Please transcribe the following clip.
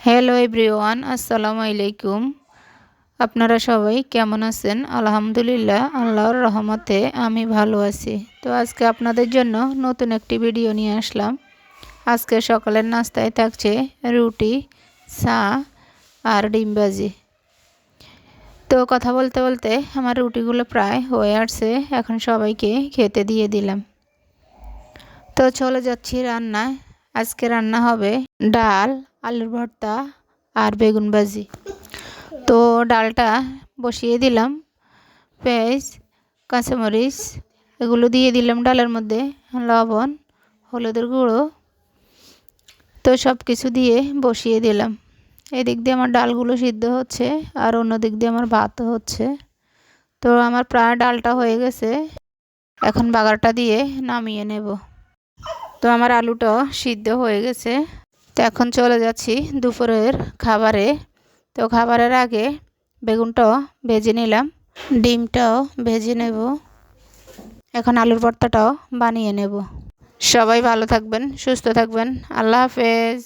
Hello everyone, আসসালামু আলাইকুম। আপনারা সবাই কেমন আছেন? আলহামদুলিল্লাহ, আল্লাহর রহমতে আমি ভালো আছি। তো আজকে আপনাদের জন্য নতুন একটি ভিডিও নিয়ে আসলাম। আজকে সকালের নাস্তায় থাকছে রুটি, চা আর ডিম ভাজি। তো কথা বলতে বলতে আমার রুটিগুলো প্রায় হয়ে আসছে, এখন সবাইকে খেতে দিয়ে দিলাম। তো চলে যাচ্ছি রান্নায়। আজকে রান্না হবে ডাল, আলুর ভর্তা আর বেগুন ভাজি। তো ডালটা বসিয়ে দিলাম, পেঁয়াজ, কাঁচামরিচ এগুলো দিয়ে দিলাম ডালের মধ্যে, লবণ, হলুদের গুঁড়ো। তো সব কিছু দিয়ে বসিয়ে দিলাম। এদিক দিয়ে আমার ডালগুলো সিদ্ধ হচ্ছে আর অন্য দিক দিয়ে আমার ভাতও হচ্ছে। তো আমার প্রায় ডালটা হয়ে গেছে, এখন বাগারটা দিয়ে নামিয়ে নেব। তো আমার আলুটাও সিদ্ধ হয়ে গেছে। তো এখন চলে যাচ্ছি দুপুরের খাবারে। তো খাবারের আগে বেগুনটাও ভেজে নিলাম, ডিমটাও ভেজে নেব, এখন আলুর ভর্তাটাও বানিয়ে নেব। সবাই ভালো থাকবেন, সুস্থ থাকবেন। আল্লাহ হাফেজ।